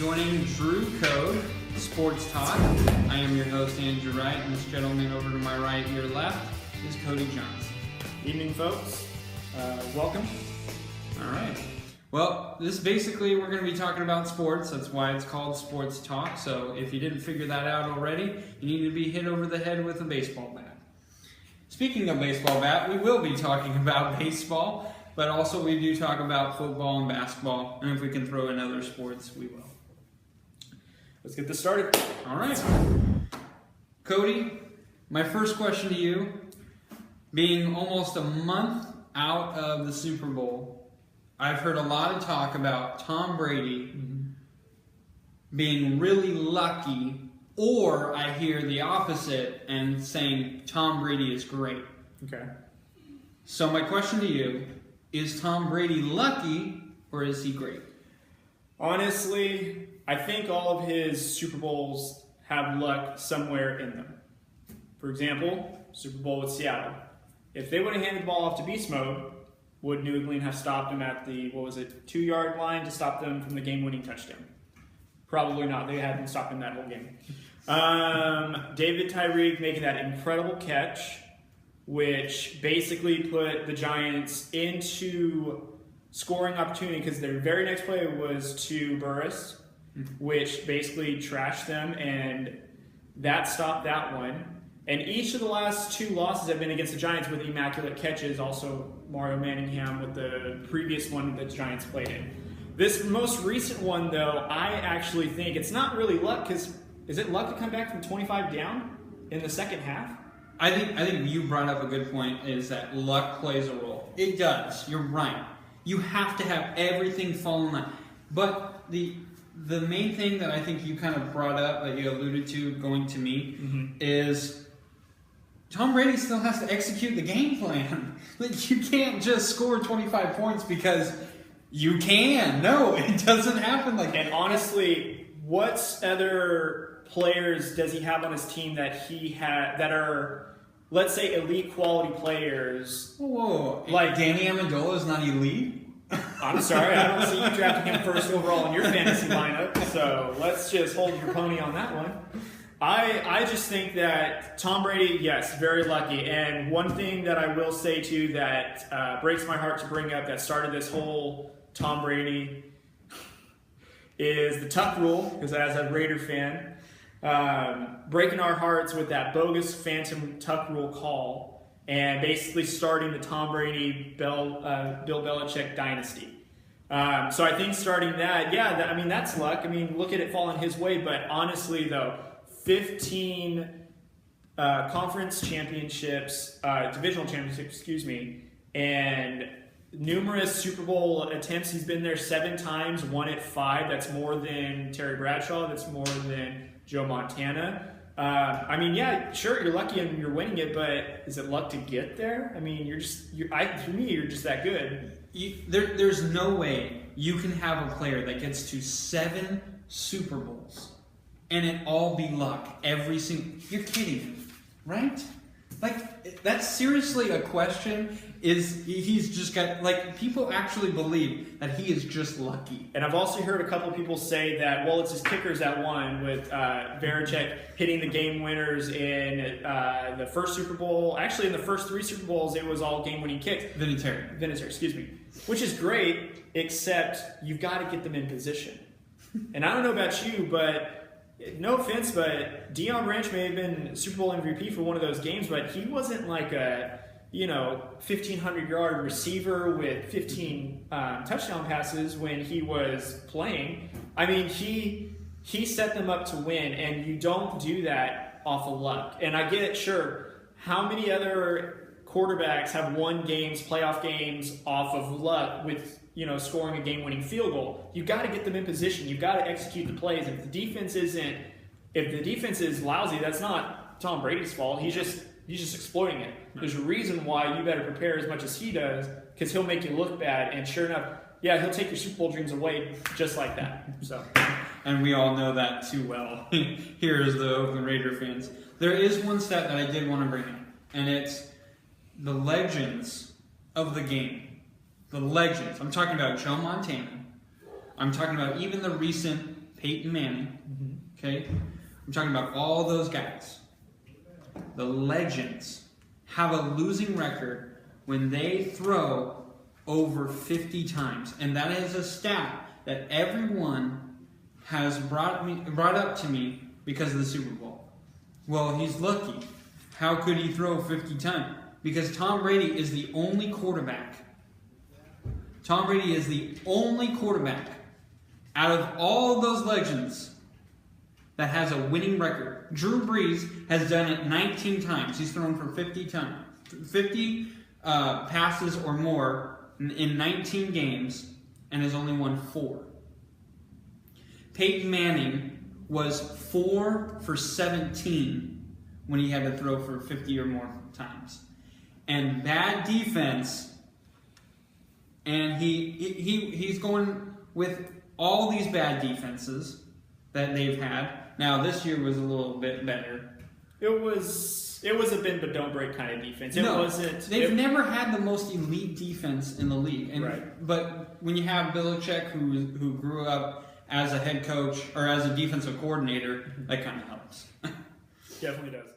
joining Drew Code Sports Talk. I am your host, Andrew Wright, and this gentleman over to my right, your left, is Cody Johnson. Evening, folks. Welcome. All right. Well, this basically, we're going to be talking about sports. That's why it's called Sports Talk. So if you didn't figure that out already, you need to be hit over the head with a baseball bat. Speaking of baseball bat, we will be talking about baseball, but also we do talk about football and basketball, and if we can throw in other sports, we will. Let's get this started. All right. Cody, my first question to you, being almost a month out of the Super Bowl, I've heard a lot of talk about Tom Brady being really lucky, or I hear the opposite and saying Tom Brady is great. Okay. So my question to you, is Tom Brady lucky or is he great? Honestly, I think all of his Super Bowls have luck somewhere in them. For example, Super Bowl with Seattle. If they would have handed the ball off to beast mode, would New England have stopped him at the, 2-yard line to stop them from the game-winning touchdown? Probably not. They hadn't stopped him that whole game. David Tyreek making that incredible catch, which basically put the Giants into scoring opportunity because their very next play was to Burris, which basically trashed them, and that stopped that one. And each of the last two losses have been against the Giants with immaculate catches, also Mario Manningham with the previous one that the Giants played in. This most recent one, though, I actually think it's not really luck, because is it luck to come back from 25 down in the second half? I think you brought up a good point, is that luck plays a role. It does. You're right. You have to have everything fall in line. But the main thing that I think you kind of brought up, that you alluded to going to me, is Tom Brady still has to execute the game plan. Like, you can't just score 25 points because you can. No, it doesn't happen like that. And honestly, what other players does he have on his team that that are, let's say, elite quality players? Whoa, like Danny Amendola is not elite? I'm sorry, I don't see you drafting him first overall in your fantasy lineup, so let's just hold your pony on that one. I just think that Tom Brady, yes, very lucky. And one thing that I will say, too, that breaks my heart to bring up that started this whole Tom Brady is the tuck rule, because as a Raider fan, breaking our hearts with that bogus phantom tuck rule call and basically starting the Tom Brady Bill Belichick dynasty. So I think starting that, that's luck. I mean, look at it falling his way. But honestly, though, 15 conference championships, divisional championships, and numerous Super Bowl attempts. He's been there 7 times, won it 5. That's more than Terry Bradshaw. That's more than Joe Montana. Sure, you're lucky and you're winning it, but is it luck to get there? I mean, you're just that good. There's no way you can have a player that gets to 7 Super Bowls and it all be luck every single. You're kidding me, right? Like, that's seriously a question. He's just got, like, people actually believe that he is just lucky. And I've also heard a couple of people say that, well, it's his kickers that won, with Varacek hitting the game winners in the first Super Bowl. Actually, in the first 3 Super Bowls, it was all game-winning kicks. Vinatieri, which is great, except you've got to get them in position. And I don't know about you, but no offense, but Deion Branch may have been Super Bowl MVP for one of those games, but he wasn't like a 1,500-yard receiver with 15 touchdown passes when he was playing. I mean, he set them up to win, and you don't do that off of luck. And I get it, sure. How many other quarterbacks have won games, playoff games, off of luck with scoring a game-winning field goal? You got to get them in position. You got to execute the plays. If the defense is lousy, that's not Tom Brady's fault. He's just exploiting it. There's a reason why you better prepare as much as he does, because he'll make you look bad. And sure enough, he'll take your Super Bowl dreams away just like that. So, and we all know that too well here as the Oakland Raider fans. There is one stat that I did want to bring up, and it's the legends of the game. The legends. I'm talking about Joe Montana. I'm talking about even the recent Peyton Manning. Okay, I'm talking about all those guys. The legends have a losing record when they throw over 50 times, and that is a stat that everyone has brought up to me because of the Super Bowl. Well, he's lucky. How could he throw 50 times? Because Tom Brady is the only quarterback. Tom Brady is the only quarterback out of all those legends that has a winning record. Drew Brees has done it 19 times. He's thrown for 50 passes or more in 19 games and has only won 4. Peyton Manning was 4 for 17 when he had to throw for 50 or more times. And bad defense, and he's going with all these bad defenses that they've had. Now this year was a little bit better. It was a bend but don't break kind of defense. They've never had the most elite defense in the league. And, right. But when you have Belichick, who grew up as a head coach or as a defensive coordinator, that kind of helps. Definitely does.